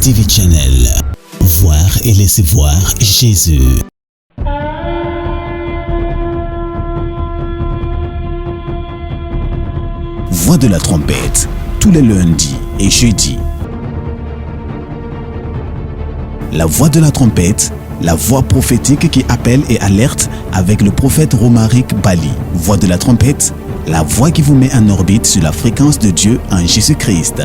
TV Channel. Voir et laisser voir Jésus. Voix de la trompette, tous les lundis et jeudis. La voix de la trompette, la voix prophétique qui appelle et alerte avec le prophète Romaric Bali. Voix de la trompette, la voix qui vous met en orbite sur la fréquence de Dieu en Jésus-Christ.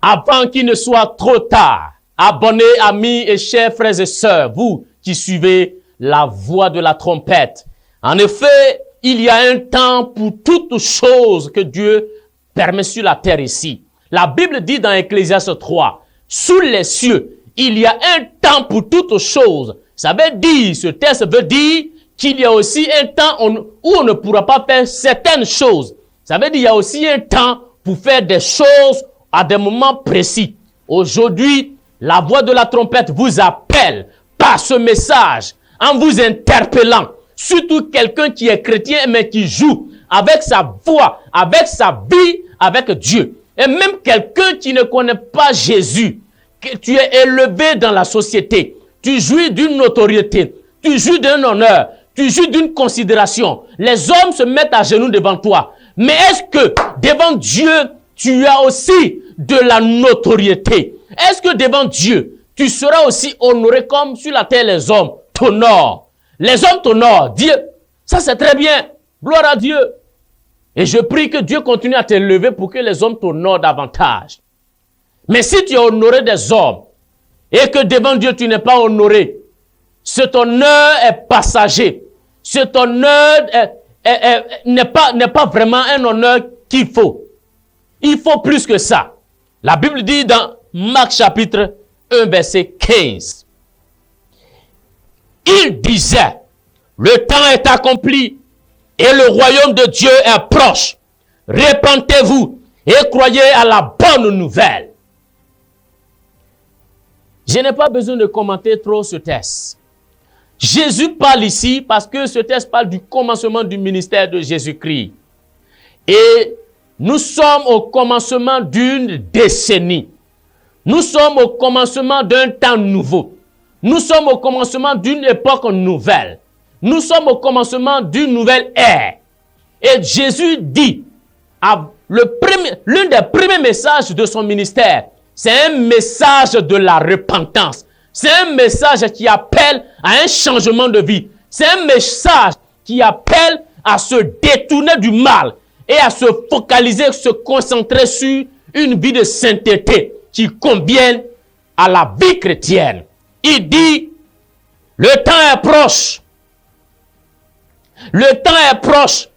Avant qu'il ne soit trop tard, abonnez, amis et chers frères et sœurs, vous qui suivez la voix de la trompette. En effet, il y a un temps pour toutes choses que Dieu permet sur la terre ici. La Bible dit dans Ecclésiaste 3, sous les cieux, il y a un temps pour toutes choses. Ça veut dire, ce texte veut dire qu'il y a aussi un temps où on ne pourra pas faire certaines choses. Ça veut dire qu'il y a aussi un temps pour faire des choses à des moments précis. Aujourd'hui, la voix de la trompette vous appelle par ce message en vous interpellant. Surtout quelqu'un qui est chrétien mais qui joue avec sa voix, avec sa vie, avec Dieu. Et même quelqu'un qui ne connaît pas Jésus, que tu es élevé dans la société, tu jouis d'une notoriété, tu jouis d'un honneur, tu jouis d'une considération. Les hommes se mettent à genoux devant toi. Mais est-ce que devant Dieu, tu as aussi de la notoriété? Est-ce que devant Dieu, tu seras aussi honoré comme sur la terre les hommes t'honorent? Les hommes t'honorent. Dieu, ça c'est très bien. Gloire à Dieu. Et je prie que Dieu continue à t'élever pour que les hommes t'honorent davantage. Mais si tu es honoré des hommes et que devant Dieu tu n'es pas honoré, cet honneur est passager. Cet honneur n'est pas vraiment un honneur qu'il faut. Il faut plus que ça. La Bible dit dans Marc chapitre 1 verset 15. Il disait, le temps est accompli et le royaume de Dieu est proche. Répentez-vous et croyez à la bonne nouvelle. Je n'ai pas besoin de commenter trop ce texte. Jésus parle ici parce que ce texte parle du commencement du ministère de Jésus-Christ. Et nous sommes au commencement d'une décennie. Nous sommes au commencement d'un temps nouveau. Nous sommes au commencement d'une époque nouvelle. Nous sommes au commencement d'une nouvelle ère. Et Jésus dit, l'un des premiers messages de son ministère, c'est un message de la repentance. C'est un message qui appelle à un changement de vie. C'est un message qui appelle à se détourner du mal et à se focaliser, se concentrer sur une vie de sainteté qui convienne à la vie chrétienne. Il dit, le temps est proche. Le temps est proche.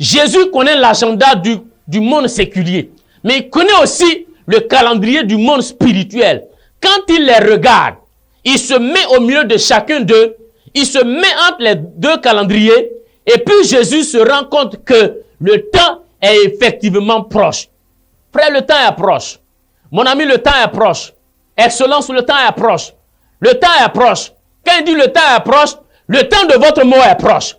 Jésus connaît l'agenda du monde séculier, mais il connaît aussi le calendrier du monde spirituel. Quand il les regarde, il se met au milieu de chacun d'eux, il se met entre les deux calendriers, et puis Jésus se rend compte que le temps est effectivement proche. Frère, le temps est proche. Mon ami, le temps est proche. Excellence, le temps est proche. Le temps est proche. Quand il dit le temps est proche, le temps de votre mort est proche.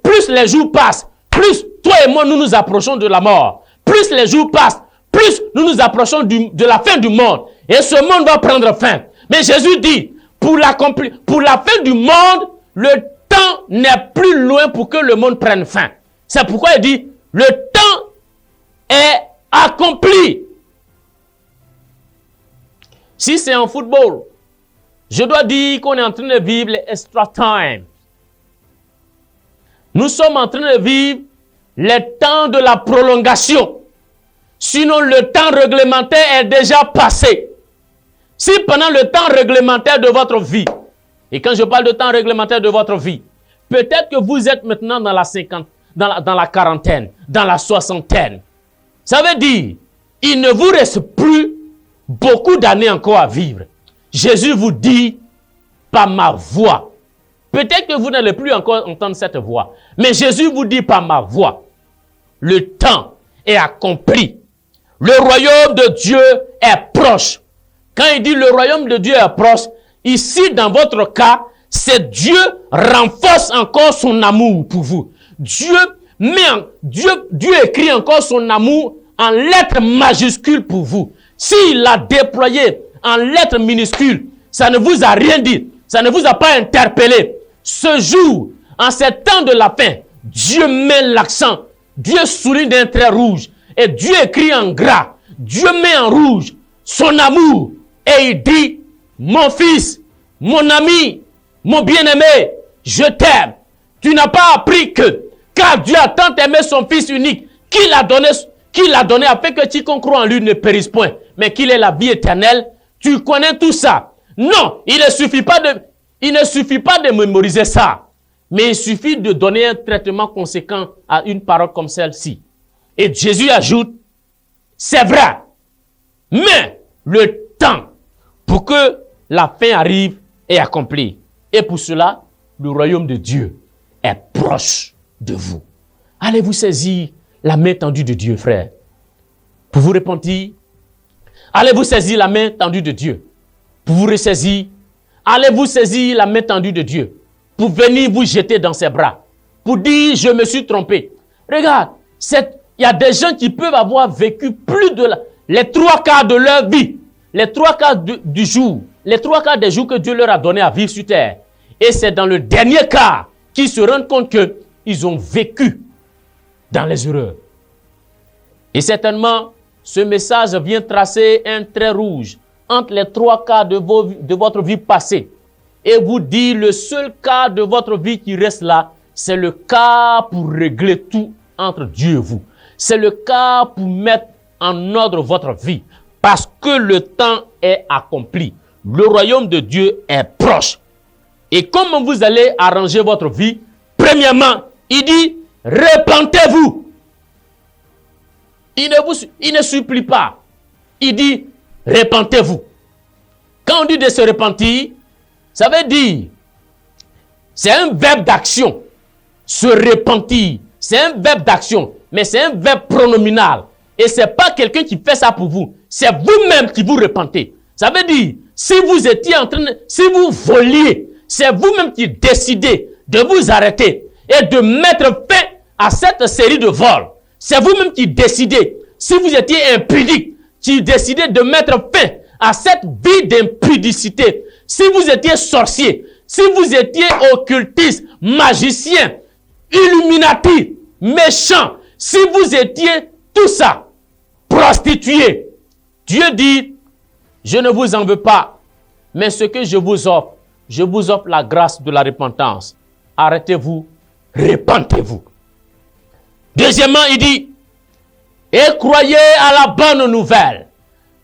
Plus les jours passent, plus toi et moi nous nous approchons de la mort. Plus les jours passent, plus nous nous approchons de la fin du monde. Et ce monde va prendre fin. Mais Jésus dit, pour la fin du monde, le temps n'est plus loin pour que le monde prenne fin. C'est pourquoi il dit, le temps est accompli. Si c'est en football, je dois dire qu'on est en train de vivre les extra time. Nous sommes en train de vivre les temps de la prolongation. Sinon, le temps réglementaire est déjà passé. Si pendant le temps réglementaire de votre vie, et quand je parle de temps réglementaire de votre vie, peut-être que vous êtes maintenant dans la quarantaine, dans la soixantaine. Ça veut dire, il ne vous reste plus beaucoup d'années encore à vivre. Jésus vous dit, par ma voix. Peut-être que vous n'allez plus encore entendre cette voix. Mais Jésus vous dit par ma voix. le temps est accompli. Le royaume de Dieu est proche. Quand il dit le royaume de Dieu est proche, ici dans votre cas, c'est Dieu renforce encore son amour pour vous. Dieu écrit encore son amour en lettres majuscules pour vous. S'il l'a déployé en lettres minuscules, ça ne vous a rien dit. Ça ne vous a pas interpellé. Ce jour, en ces temps de la fin, Dieu met l'accent. Dieu souligne d'un trait rouge. Et Dieu écrit en gras. Dieu met en rouge son amour. Et il dit, mon fils, mon ami, mon bien-aimé, je t'aime. Tu n'as pas appris que, car Dieu a tant aimé son fils unique, qu'il a donné afin que quiconque croit en lui ne périsse point, mais qu'il ait la vie éternelle. Tu connais tout ça. Non, il ne suffit pas de mémoriser ça. Mais il suffit de donner un traitement conséquent à une parole comme celle-ci. Et Jésus ajoute, c'est vrai, mais le temps pour que la fin arrive est accompli. Et pour cela, le royaume de Dieu est proche de vous. Allez-vous saisir la main tendue de Dieu, frère, pour vous repentir? Allez-vous saisir la main tendue de Dieu pour vous ressaisir? Allez-vous saisir la main tendue de Dieu pour venir vous jeter dans ses bras, pour dire, je me suis trompé? Regarde, il y a des gens qui peuvent avoir vécu plus de les 3/4 de leur vie, les 3/4 du jour, les 3/4 des jours que Dieu leur a donné à vivre sur terre. Et c'est dans le dernier quart qu'ils se rendent compte qu'ils ont vécu dans les erreurs. Et certainement, ce message vient tracer un trait rouge entre les 3/4 de votre vie passée et vous dire le seul quart de votre vie qui reste là, c'est le quart pour régler tout entre Dieu et vous. C'est le quart pour mettre en ordre votre vie parce que le temps est accompli. Le royaume de Dieu est proche. Et comment vous allez arranger votre vie? Premièrement, il dit, repentez-vous. Il ne supplie pas. Il dit, repentez-vous. Quand on dit de se repentir, ça veut dire, c'est un verbe d'action. Se repentir, c'est un verbe d'action, mais c'est un verbe pronominal. Et ce n'est pas quelqu'un qui fait ça pour vous. C'est vous-même qui vous repentez. Ça veut dire, si vous voliez, c'est vous-même qui décidez de vous arrêter et de mettre fin à cette série de vols. C'est vous-même qui décidez, si vous étiez impudique, qui décidez de mettre fin à cette vie d'impudicité. Si vous étiez sorcier, si vous étiez occultiste, magicien, illuminati, méchant, si vous étiez tout ça, prostitué, Dieu dit, je ne vous en veux pas, mais ce que je vous offre la grâce de la repentance. Arrêtez-vous, repentez-vous. Deuxièmement, il dit, et croyez à la bonne nouvelle.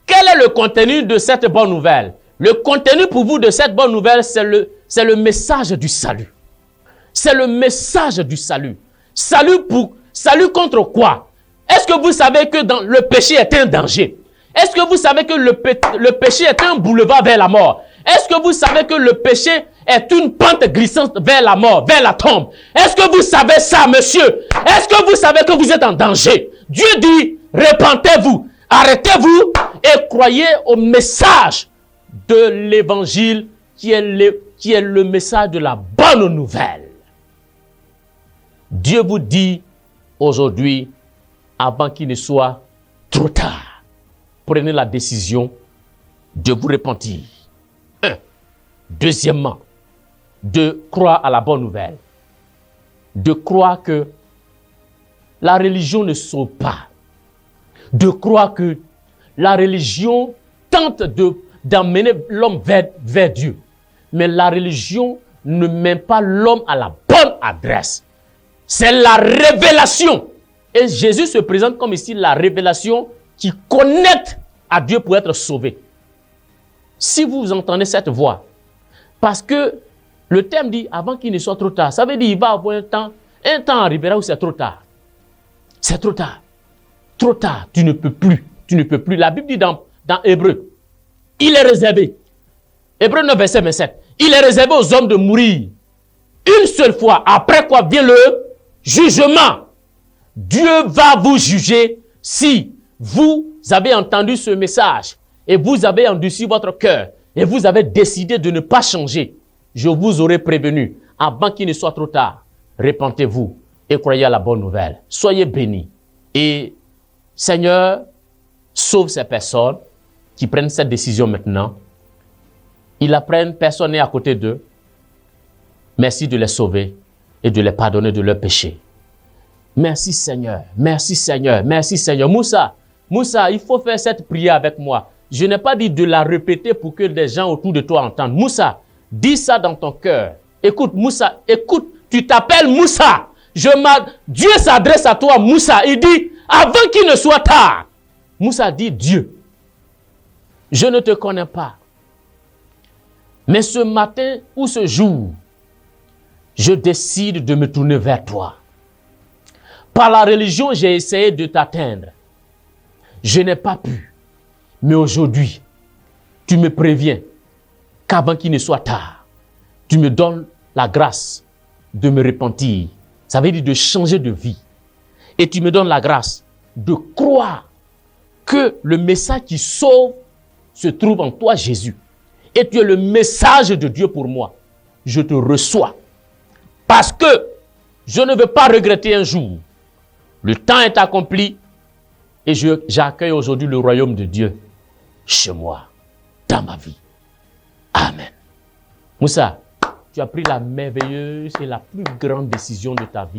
Quel est le contenu de cette bonne nouvelle? Le contenu pour vous de cette bonne nouvelle, c'est le message du salut. C'est le message du salut. Salut contre quoi? Est-ce que vous savez que le péché est un danger? Est-ce que vous savez que le péché est un boulevard vers la mort? Est-ce que vous savez que le péché est une pente glissante vers la mort, vers la tombe? Est-ce que vous savez ça, monsieur? Est-ce que vous savez que vous êtes en danger? Dieu dit, repentez-vous, arrêtez-vous et croyez au message de l'évangile qui est le message de la bonne nouvelle. Dieu vous dit aujourd'hui, avant qu'il ne soit trop tard, prenez la décision de vous repentir. Deuxièmement, de croire à la bonne nouvelle. De croire que la religion ne sauve pas. De croire que la religion tente d'emmener l'homme vers Dieu. Mais la religion ne mène pas l'homme à la bonne adresse. C'est la révélation. Et Jésus se présente comme ici la révélation qui connecte à Dieu pour être sauvé. Si vous entendez cette voix, parce que le terme dit avant qu'il ne soit trop tard, ça veut dire qu'il va y avoir un temps arrivera où c'est trop tard. C'est trop tard. Trop tard, tu ne peux plus. Tu ne peux plus. La Bible dit dans Hébreu, il est réservé. Hébreu 9, verset 27. Il est réservé aux hommes de mourir une seule fois. Après quoi vient le jugement. Dieu va vous juger si vous avez entendu ce message et vous avez endurci votre cœur et vous avez décidé de ne pas changer. Je vous aurais prévenu avant qu'il ne soit trop tard. Repentez-vous et croyez à la bonne nouvelle. Soyez bénis. Et Seigneur, sauve ces personnes qui prennent cette décision maintenant. Ils la prennent, personne n'est à côté d'eux. Merci de les sauver et de les pardonner de leurs péchés. Merci Seigneur, merci Seigneur, merci Seigneur. Moussa, il faut faire cette prière avec moi. Je n'ai pas dit de la répéter pour que les gens autour de toi entendent. Moussa, dis ça dans ton cœur. Écoute Moussa, écoute, tu t'appelles Moussa. Dieu s'adresse à toi Moussa. Il dit, avant qu'il ne soit tard. Moussa dit, Dieu, je ne te connais pas. Mais ce matin ou ce jour, je décide de me tourner vers toi. Par la religion, j'ai essayé de t'atteindre. Je n'ai pas pu. Mais aujourd'hui, tu me préviens qu'avant qu'il ne soit tard, tu me donnes la grâce de me repentir. Ça veut dire de changer de vie. Et tu me donnes la grâce de croire que le message qui sauve se trouve en toi, Jésus. Et tu es le message de Dieu pour moi. Je te reçois. Parce que je ne veux pas regretter un jour. Le temps est accompli et j'accueille aujourd'hui le royaume de Dieu chez moi, dans ma vie. Amen. Moussa, tu as pris la merveilleuse et la plus grande décision de ta vie.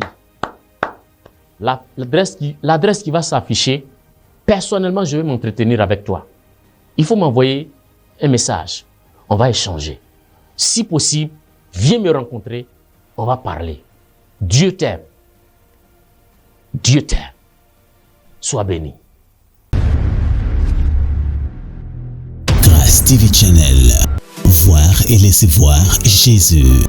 L'adresse qui va s'afficher, personnellement, je vais m'entretenir avec toi. Il faut m'envoyer un message. On va échanger. Si possible, viens me rencontrer. On va parler. Dieu t'aime. Dieu t'aime. Sois béni. Grâce TV Channel. Voir et laisser voir Jésus.